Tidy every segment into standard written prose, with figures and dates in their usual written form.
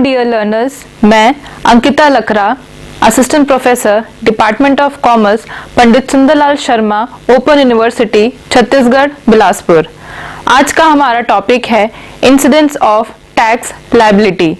Dear learners, मैं Ankita Lakra, assistant professor, department of commerce, Pandit Sundarlal Sharma, open university, Chhattisgarh, Bilaspur. आज का हमारा टॉपिक है इंसिडेंस ऑफ टैक्स लायबिलिटी।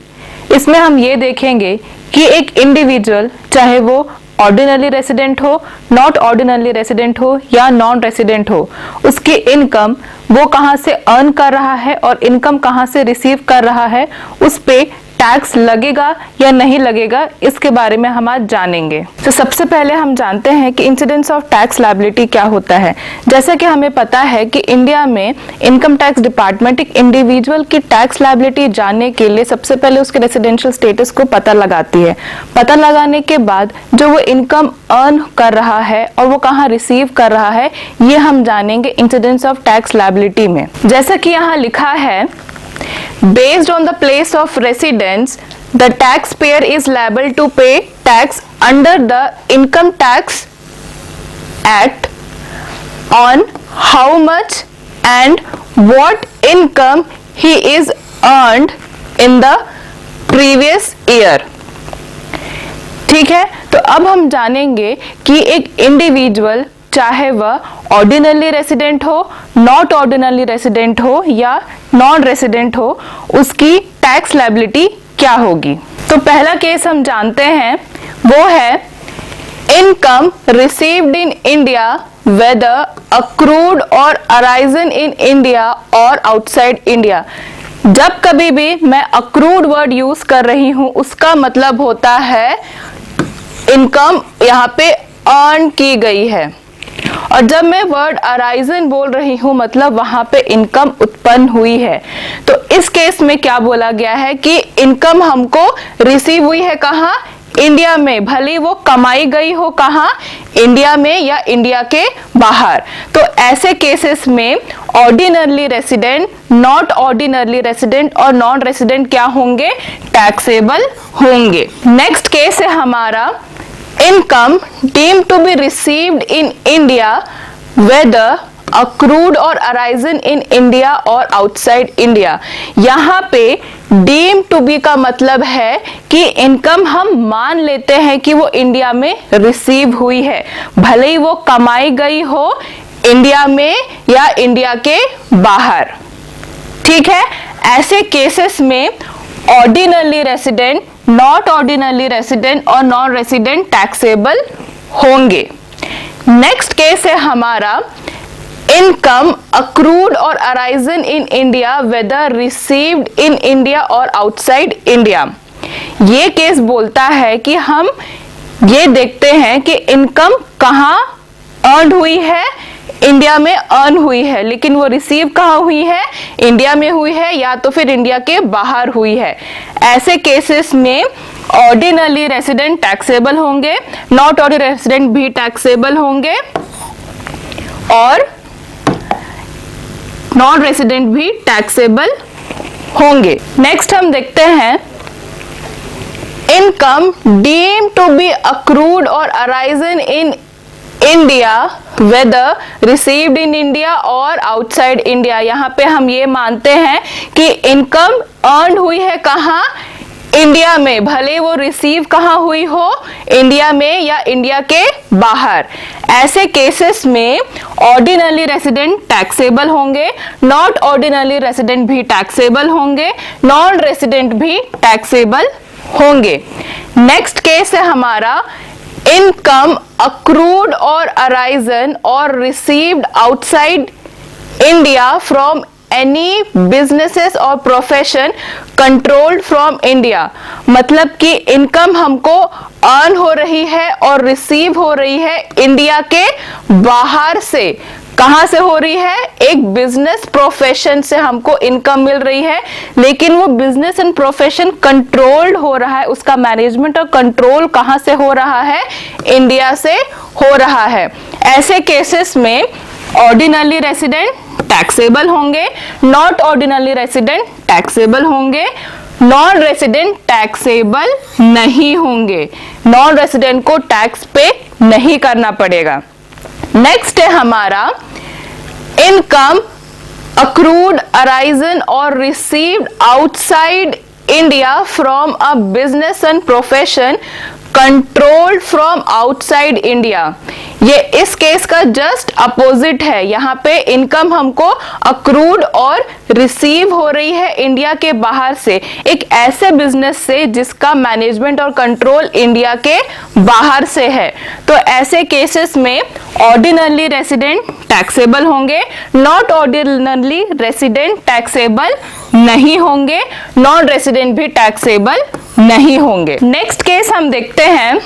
इसमें हम ये देखेंगे कि एक इंडिविजुअल, चाहे वो ऑर्डिनरी रेसिडेंट हो, नॉट ऑर्डिनरी रेसिडेंट हो या नॉन रेसिडेंट हो, उसकी इनकम वो कहाँ से अर्न कर रहा है और इनकम कहाँ से रिसीव कर रहा है, उस पे टैक्स लगेगा या नहीं लगेगा, इसके बारे में हम आज जानेंगे। तो सबसे पहले हम जानते हैं कि इंसिडेंस ऑफ टैक्स लायबिलिटी क्या होता है। जैसे कि हमें पता है कि इंडिया में इनकम टैक्स डिपार्टमेंट एक इंडिविजुअल की टैक्स लायबिलिटी जानने के लिए सबसे पहले उसके रेसिडेंशियल स्टेटस को पता लगाती है। पता लगाने के बाद जो वो इनकम अर्न कर रहा है और वो कहाँ रिसीव कर रहा है, ये हम जानेंगे इंसिडेंस ऑफ टैक्स लायबिलिटी में। जैसा कि यहाँ लिखा है, based on the place of residence, the taxpayer is liable to pay tax under the Income Tax Act on how much and what income he is earned in the previous year। ठीक है, तो अब हम जानेंगे कि एक individual, चाहे वह ऑर्डिनरी रेसिडेंट हो, नॉट ऑर्डिनरी रेसिडेंट हो या नॉन रेसिडेंट हो, उसकी टैक्स लायबिलिटी क्या होगी। तो पहला केस हम जानते हैं, वो है income received in India whether accrued और अराइजन इन इंडिया और आउटसाइड इंडिया। जब कभी भी मैं अक्रूड वर्ड यूज कर रही हूं, उसका मतलब होता है इनकम यहाँ पे अर्न की गई है, और जब मैं वर्ड अराइजन बोल रही हूं, मतलब वहां पे इनकम उत्पन्न हुई है। तो इस केस में क्या बोला गया है कि इनकम हमको रिसीव हुई है कहाँ, इंडिया में, भले वो कमाई गई हो कहाँ, इंडिया में या इंडिया के बाहर। तो ऐसे केसेस में ordinary resident, not ordinary resident और नॉन रेसिडेंट क्या होंगे, टैक्सेबल होंगे। नेक्स्ट केस है हमारा income deemed to be received in India whether accrued or arisen in India or outside India। यहाँ पे deemed to be का मतलब है कि इनकम हम मान लेते हैं कि वो इंडिया में रिसीव हुई है, भले ही वो कमाई गई हो इंडिया में या इंडिया के बाहर। ठीक है, ऐसे केसेस में ordinary resident, not ordinary resident और नॉन रेसिडेंट टैक्सेबल होंगे। नेक्स्ट केस है हमारा इनकम अक्रूड और arisen in India whether received in India और आउटसाइड इंडिया। ये केस बोलता है कि हम ये देखते हैं कि इनकम कहाँ अर्न हुई है, इंडिया में अर्न हुई है, लेकिन वो रिसीव कहाँ हुई है, इंडिया में हुई है या तो फिर इंडिया के बाहर हुई है। ऐसे केसेस में ऑर्डिनरी रेसिडेंट टैक्सेबल होंगे, नॉट ऑर्डिनरी रेसिडेंट भी टैक्सेबल होंगे और नॉन रेसिडेंट भी टैक्सेबल होंगे। नेक्स्ट हम देखते हैं income deemed to be accrued और arisen in India whether received in India और आउटसाइड इंडिया। यहाँ पे हम ये मानते हैं कि इनकम अर्न हुई है कहाँ, इंडिया में, भले वो रिसीव कहाँ हुई हो, इंडिया में या इंडिया के बाहर। ऐसे केसेस में ऑर्डिनरी रेसिडेंट टैक्सेबल होंगे, नॉट ऑर्डिनरी रेसिडेंट भी टैक्सेबल होंगे, नॉन रेसिडेंट भी टैक्सेबल होंगे। नेक्स्ट केस है हमारा इनकम अक्रूड और अराइजन और received outside India from any businesses और प्रोफेशन कंट्रोल्ड फ्रॉम इंडिया। मतलब कि इनकम हमको अर्न हो रही है और रिसीव हो रही है इंडिया के बाहर से। कहां से हो रही है, एक बिजनेस प्रोफेशन से हमको इनकम मिल रही है, लेकिन वो बिजनेस एंड प्रोफेशन कंट्रोल्ड हो रहा है, उसका मैनेजमेंट और कंट्रोल कहां से हो रहा है, इंडिया से हो रहा है। ऐसे केसेस में ऑर्डिनरी रेसिडेंट टैक्सेबल होंगे, नॉट ऑर्डिनरी रेसिडेंट टैक्सेबल होंगे, नॉन रेसिडेंट टैक्सेबल नहीं होंगे। नॉन रेसिडेंट को टैक्स पे नहीं करना पड़ेगा। नेक्स्ट है हमारा इनकम अक्रूड अराइजन और received outside India from a business and profession controlled from outside India। ये इस केस का जस्ट अपोजिट है। यहाँ पे इनकम हमको अक्रूड और रिसीव हो रही है इंडिया के बाहर से, एक ऐसे बिजनेस से जिसका मैनेजमेंट और कंट्रोल इंडिया के बाहर से है। तो ऐसे केसेस में ऑर्डिनरी रेसिडेंट टैक्सेबल होंगे, नॉट ऑर्डिनरी रेसिडेंट टैक्सेबल नहीं होंगे, नॉन रेसिडेंट भी टैक्सेबल नहीं होंगे। नेक्स्ट केस हम देखते हैं,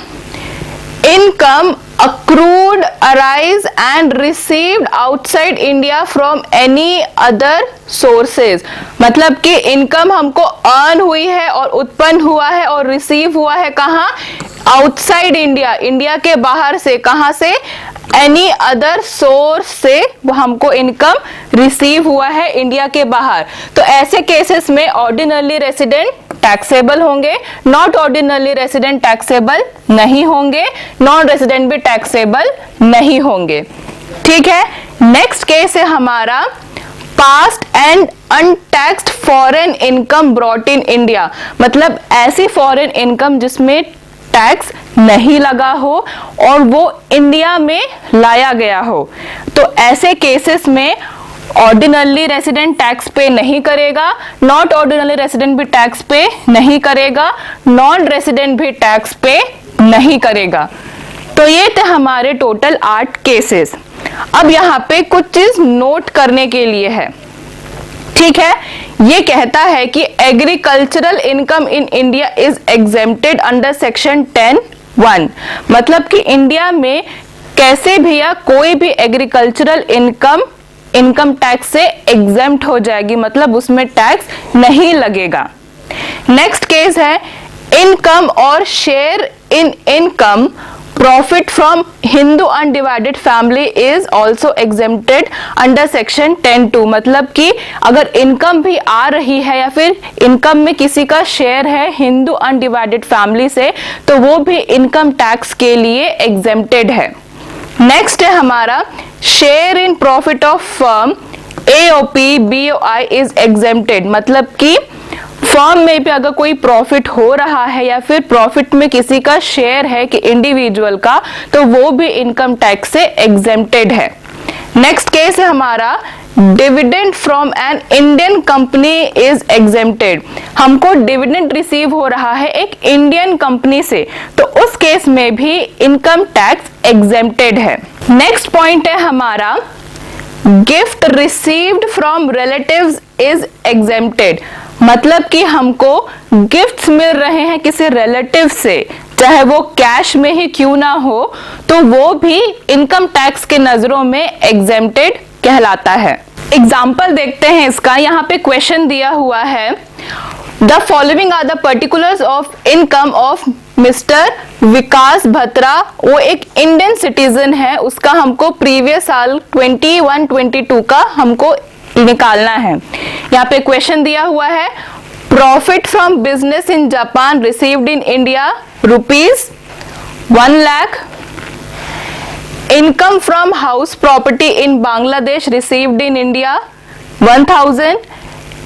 income accrued arise and received outside India from any other sources। मतलब कि इनकम हमको अर्न हुई है और उत्पन्न हुआ है और रिसीव हुआ है कहाँ? आउटसाइड इंडिया, इंडिया के बाहर से। कहाँ से? एनी अदर सोर्स से वो हमको इनकम रिसीव हुआ है इंडिया के बाहर। तो ऐसे केसेस में ऑर्डिनरी रेसिडेंट टैक्सेबल होंगे, नॉट ऑर्डिनरी रेसिडेंट टैक्सेबल नहीं होंगे, नॉन रेसिडेंट भी टैक्सेबल नहीं होंगे। ठीक है, नेक्स्ट केस है हमारा past and untaxed foreign income brought in India. मतलब ऐसी फॉरेन इनकम जिसमें टैक्स नहीं लगा हो और वो इंडिया में लाया गया हो। तो ऐसे केसेस में ऑर्डिनरी रेसिडेंट टैक्स पे नहीं करेगा, नॉट ऑर्डिनरी रेसिडेंट भी टैक्स पे नहीं करेगा, नॉन रेसिडेंट भी टैक्स पे नहीं करेगा। तो ये थे हमारे टोटल 8 केसेस। अब यहाँ पे कुछ चीज नोट करने के लिए है। ठीक है, ये कहता है कि agricultural income in India is exempted under section 10(1)। मतलब कि इंडिया में कैसे भी या कोई भी एग्रीकल्चरल इनकम टैक्स से एग्जेम्प्ट हो जाएगी, मतलब उसमें टैक्स नहीं लगेगा। नेक्स्ट केस है, इनकम और share in income profit from Hindu undivided family is also exempted under section 10(2)। मतलब कि अगर इनकम भी आ रही है या फिर इनकम में किसी का शेयर है हिंदू अनडिवाइडेड फैमिली से, तो वो भी इनकम टैक्स के लिए एग्जेम्प्टेड है। नेक्स्ट है हमारा share in profit of firm AOP BOI is exempted. मतलब कि फर्म में भी अगर कोई प्रॉफिट हो रहा है या फिर प्रॉफिट में किसी का शेयर है कि इंडिविजुअल का, तो वो भी इनकम टैक्स से एग्जेम्प्टेड है। नेक्स्ट केस है हमारा dividend from an Indian company is exempted. हमको डिविडेंड रिसीव हो रहा है एक इंडियन कंपनी से, तो उस केस में भी इनकम टैक्स एग्जेम्प्टेड है। नेक्स्ट पॉइंट है हमारा gift received from relatives is exempted. मतलब कि हमको गिफ्ट्स मिल रहे हैं किसी रिलेटिव से, चाहे वो कैश में ही क्यों ना हो, तो वो भी इनकम टैक्स के नजरों में एग्जेम्प्टेड कहलाता है। एग्जाम्पल देखते हैं इसका। यहाँ पे क्वेश्चन दिया हुआ है, the following are the particulars of income of mister Vikas Bhatra. वो एक इंडियन सिटीजन है, उसका हमको प्रीवियस साल 21-22 का हमको निकालना है। यहाँ पे क्वेश्चन दिया हुआ है, profit from business in Japan received in India ₹1 lakh. Income from house property in Bangladesh received in India 1000।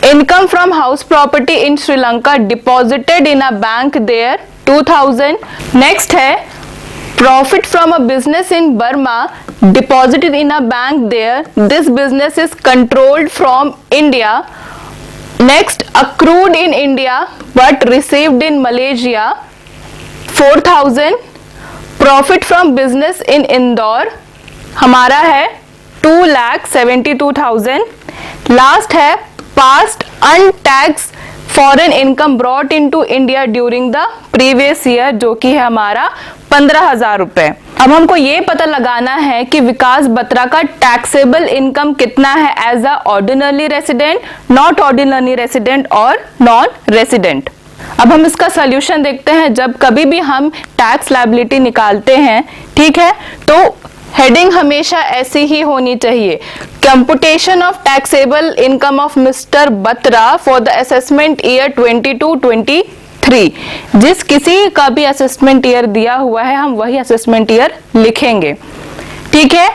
Income from house property in Sri Lanka deposited in a bank there 2000। Next है profit from a business in Burma deposited in a bank there. This business is controlled from India. Next, accrued in India but received in Malaysia 4000. Profit from business in Indore हमारा है 2,72,000। Last है past untaxed foreign income brought into India during the previous year, जो कि है हमारा 15,000 रुपए। अब हमको ये पता लगाना है कि विकास बत्रा का टैक्सेबल इनकम कितना है as a ordinary resident, not ordinary resident और नॉन रेसिडेंट। अब हम इसका सॉल्यूशन देखते हैं। जब कभी भी हम टैक्स लायबिलिटी निकालते हैं, ठीक है, तो हेडिंग हमेशा ऐसी ही होनी चाहिए, computation of taxable income of mister Batra for the assessment year 22-23। जिस किसी का भी असेसमेंट ईयर दिया हुआ है, हम वही असेसमेंट ईयर लिखेंगे। ठीक है,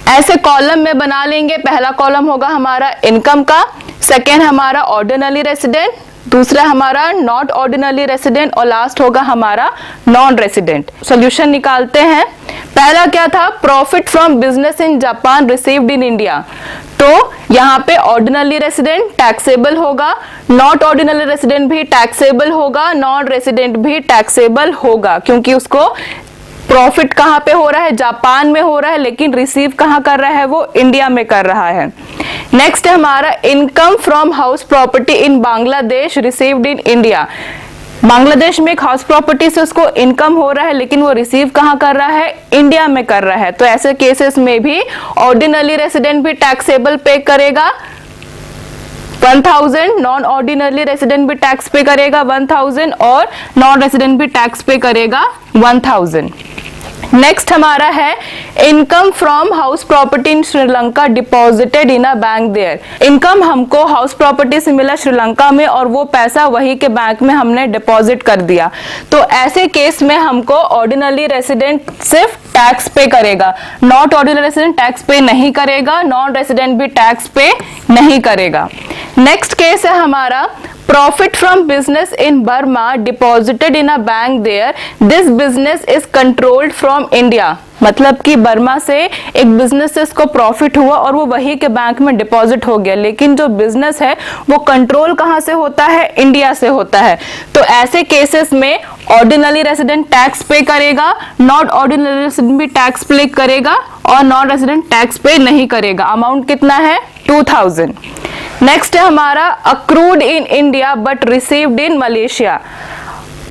ऐसे कॉलम में बना लेंगे। पहला कॉलम होगा हमारा इनकम का, सेकेंड हमारा ऑर्डिनरी रेसिडेंट, दूसरा हमारा नॉट ऑर्डिनरी रेसिडेंट और लास्ट होगा हमारा नॉन रेसिडेंट। सॉल्यूशन निकालते हैं। पहला क्या था, profit from business in Japan received in India. तो यहाँ पे ऑर्डिनरी रेसिडेंट टैक्सेबल होगा, नॉट ऑर्डिनरी रेसिडेंट भी टैक्सेबल होगा, नॉन रेसिडेंट भी टैक्सेबल होगा, क्योंकि उसको प्रॉफिट कहाँ पे हो रहा है, जापान में हो रहा है, लेकिन रिसीव कहाँ कर रहा है, वो इंडिया में कर रहा है। नेक्स्ट है हमारा income from house property in Bangladesh received in India. Bangladesh में एक हाउस प्रॉपर्टी से उसको इनकम हो रहा है, लेकिन वो रिसीव कहाँ कर रहा है, इंडिया में कर रहा है। तो ऐसे केसेस में भी ऑर्डिनरी रेसिडेंट भी टैक्सेबल पे करेगा 1000, नॉन ऑर्डिनरी रेसिडेंट भी टैक्स पे करेगा 1000 और नॉन रेसिडेंट भी टैक्स पे करेगा 1000। नेक्स्ट हमारा है income from house property in Sri Lanka deposited in a bank there. Income हमको हाउस प्रॉपर्टी से मिला श्रीलंका में और वो पैसा वही के बैंक में हमने डिपॉजिट कर दिया। तो ऐसे केस में हमको ऑर्डिनरी रेसिडेंट सिर्फ टैक्स पे करेगा, नॉट ऑर्डिनरी रेसिडेंट टैक्स पे नहीं करेगा, नॉन रेसिडेंट भी टैक्स पे नहीं करेगा। नेक्स्ट केस है हमारा profit from business in Burma deposited in a bank there, this business is controlled from India. मतलब कि बर्मा से एक बिजनेस से इसको प्रॉफिट हुआ और वो वही के बैंक में डिपॉजिट हो गया, लेकिन जो बिजनेस है वो कंट्रोल कहाँ से होता है, इंडिया से होता है। तो ऐसे केसेस में ऑर्डिनरी रेसिडेंट टैक्स पे करेगा, नॉट ऑर्डिनरी रेसिडेंट भी टैक्स पे करेगा और नॉन रेसिडेंट टैक्स पे नहीं करेगा। अमाउंट कितना है, 2000। नेक्स्ट है हमारा accrued in India but received in Malaysia.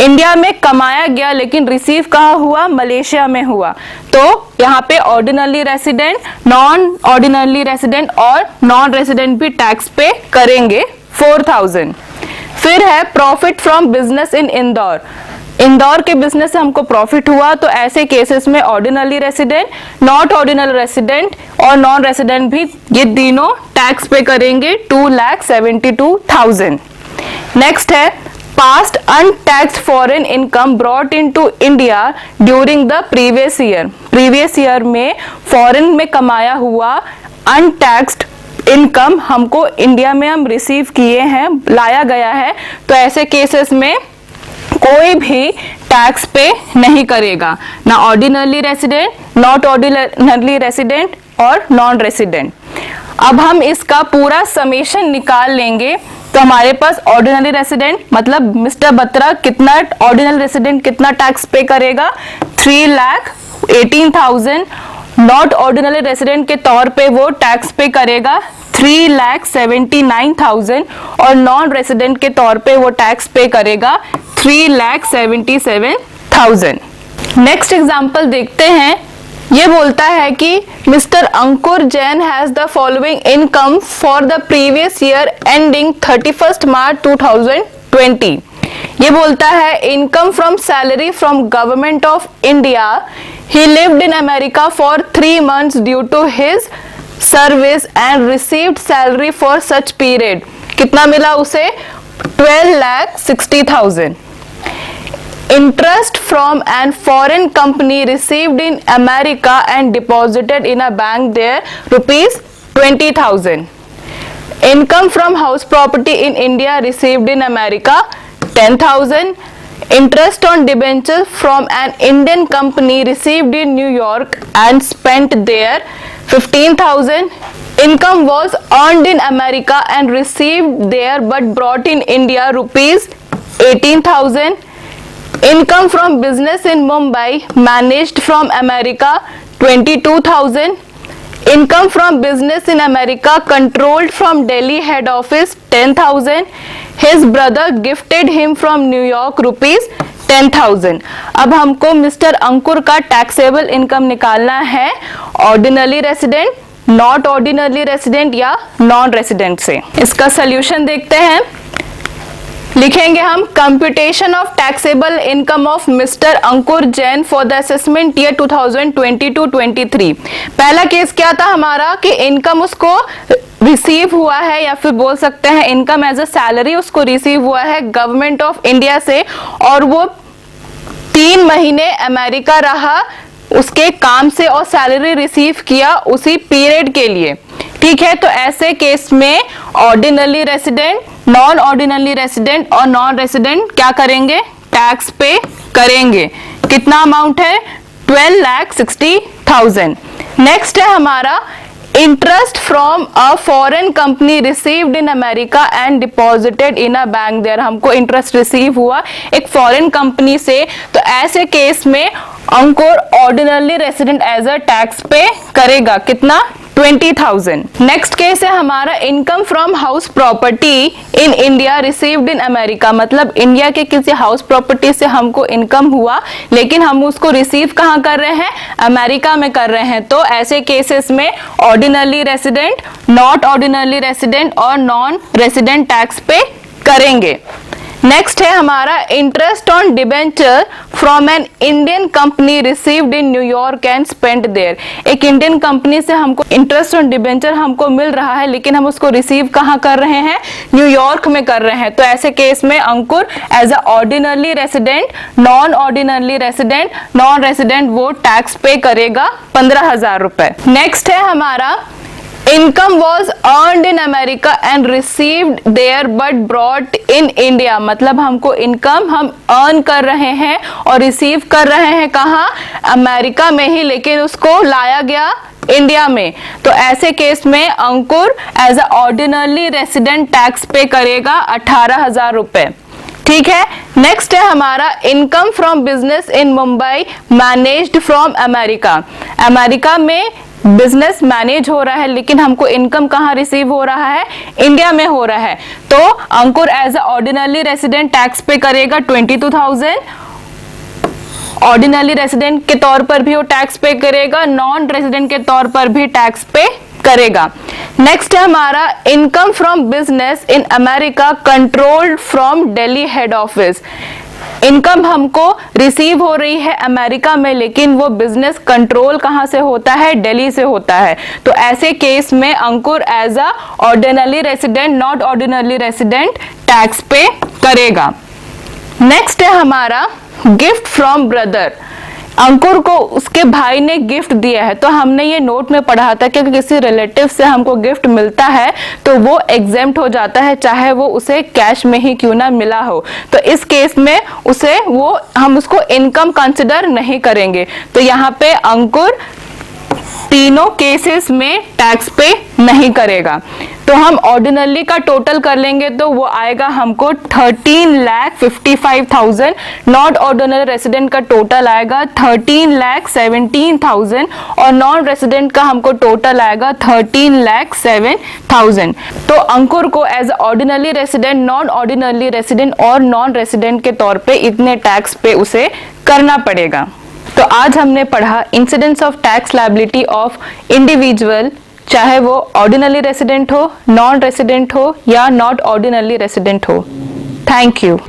India में कमाया गया लेकिन रिसीव कहाँ हुआ, मलेशिया में हुआ। तो यहाँ पे ordinary resident, non ordinary resident और नॉन रेसिडेंट भी टैक्स पे करेंगे 4000। फिर है प्रॉफिट फ्रॉम बिजनेस इन इंदौर। इंदौर के बिजनेस से हमको प्रॉफिट हुआ, तो ऐसे केसेस में ordinary resident, not ordinary resident और नॉन रेसिडेंट भी ये तीनों टैक्स पे करेंगे 2,72,000। नेक्स्ट है past untaxed foreign income brought into India during the previous year. Previous year में फॉरेन में कमाया हुआ अनटैक्स्ड इनकम हमको इंडिया में हम रिसीव किए हैं, लाया गया है। तो ऐसे केसेस में कोई भी टैक्स पे नहीं करेगा, ना ordinary resident, not ordinary resident और नॉन रेसिडेंट। अब हम इसका पूरा समेशन निकाल लेंगे। तो हमारे पास ऑर्डिनरी रेसिडेंट मतलब मिस्टर बत्रा कितना ऑर्डिनरी रेसिडेंट कितना टैक्स पे करेगा, 3,18,000। नॉट ऑर्डिनरी रेसिडेंट के तौर पे वो टैक्स पे करेगा 3,79,000 और नॉन रेसिडेंट के तौर पे वो टैक्स पे करेगा 3,77,000। नेक्स्ट एग्जांपल देखते हैं। ये बोलता है कि mister Ankur Jain has the following income for the previous year ending 31 March 2020। ये बोलता है income from salary from government of India, he lived in America for 3 months due to his service and received salary for such period. कितना मिला उसे, 12,60,000। Interest from an foreign company received in America and deposited in a bank there, rupees 20,000. Income from house property in India received in America, 10,000. Interest on debentures from an Indian company received in New York and spent there, 15,000. Income was earned in America and received there but brought in India, rupees 18,000. Income from business in Mumbai managed from America, 22,000. Income from business in America controlled from Delhi head office, 10,000. His brother gifted him from New York, rupees 10,000. अब हमको mister अंकुर का taxable income निकालना है ordinary resident, not ordinary resident या non resident से। इसका solution देखते हैं। लिखेंगे हम computation of taxable income of mister Ankur Jain for the assessment year 2022-23। पहला केस क्या था हमारा कि इनकम उसको रिसीव हुआ है या फिर बोल सकते हैं इनकम एज अ सैलरी उसको रिसीव हुआ है गवर्नमेंट ऑफ इंडिया से और वो 3 महीने अमेरिका रहा उसके काम से और सैलरी रिसीव किया उसी पीरियड के लिए। ठीक है, तो ऐसे केस में ordinary resident, non ordinary resident और नॉन रेसिडेंट क्या करेंगे, टैक्स पे करेंगे। कितना अमाउंट है, 12,60,000। नेक्स्ट है हमारा interest from a foreign company received in America and deposited in a bank there. हमको इंटरेस्ट रिसीव हुआ एक फॉरेन कंपनी से, तो ऐसे केस में Ankur ordinary resident as a tax pay करेगा। कितना, 20,000। नेक्स्ट केस है हमारा income from house property in India received in America. मतलब इंडिया के किसी हाउस प्रॉपर्टी से हमको इनकम हुआ, लेकिन हम उसको रिसीव कहाँ कर रहे हैं, अमेरिका में कर रहे हैं। तो ऐसे केसेस में ordinary resident, not ordinary resident और नॉन रेसिडेंट टैक्स पे करेंगे। नेक्स्ट है हमारा interest on debenture from an Indian company received in New York and spent there. एक इंडियन कंपनी से हमको इंटरेस्ट ऑन डिबेंचर हमको मिल रहा है, लेकिन हम उसको रिसीव कहाँ कर रहे हैं, न्यूयॉर्क में कर रहे हैं। तो ऐसे केस में Ankur as a ordinary resident, non ordinary resident, non resident वो टैक्स पे करेगा 15,000 रुपए। नेक्स्ट है हमारा income was earned in America and received there but brought in India. मतलब हमको इनकम हम अर्न कर रहे हैं और रिसीव कर रहे हैं कहाँ, अमेरिका में ही, लेकिन उसको लाया गया इंडिया में। तो ऐसे केस में Ankur as a ordinary resident tax pay करेगा 18,000 रुपए। ठीक है। नेक्स्ट है हमारा income from business in Mumbai managed from America. America में बिजनेस मैनेज हो रहा है, लेकिन हमको इनकम कहाँ रिसीव हो रहा है, इंडिया में हो रहा है। तो Ankur as a ordinary resident tax pay करेगा 22,000। ऑर्डिनरी रेसिडेंट के तौर पर भी वो टैक्स पे करेगा, नॉन रेसिडेंट के तौर पर भी टैक्स पे करेगा। नेक्स्ट है हमारा income from business in America controlled from Delhi head office. Income हमको रिसीव हो रही है अमेरिका में, लेकिन वो बिजनेस कंट्रोल कहाँ से होता है, दिल्ली से होता है। तो ऐसे केस में Ankur as a ordinary resident, not ordinary resident tax pay करेगा। नेक्स्ट है हमारा गिफ्ट फ्रॉम ब्रदर। अंकुर को उसके भाई ने गिफ्ट दिया है। तो हमने ये नोट में पढ़ा था कि किसी रिलेटिव से हमको गिफ्ट मिलता है तो वो एग्जेम्प्ट हो जाता है, चाहे वो उसे कैश में ही क्यों ना मिला हो। तो इस केस में हम उसको इनकम कंसिडर नहीं करेंगे। तो यहाँ पे अंकुर तीनों केसेस में टैक्स पे नहीं करेगा। तो हम ऑर्डिनरी का टोटल कर लेंगे तो वो आएगा हमको 13,55,000। नॉट ऑर्डिनरी रेसिडेंट का टोटल आएगा 13,17,000 और नॉन रेसिडेंट का हमको टोटल आएगा 13,07,000। तो अंकुर को as ordinary resident, non ordinary resident और नॉन रेसिडेंट के तौर पे इतने टैक्स पे उसे करना पड़ेगा। तो आज हमने पढ़ा incidence of tax liability of individual, चाहे वो ऑर्डिनरी रेसिडेंट हो, नॉन रेसिडेंट हो या नॉट ऑर्डिनरी रेसिडेंट हो। Thank you.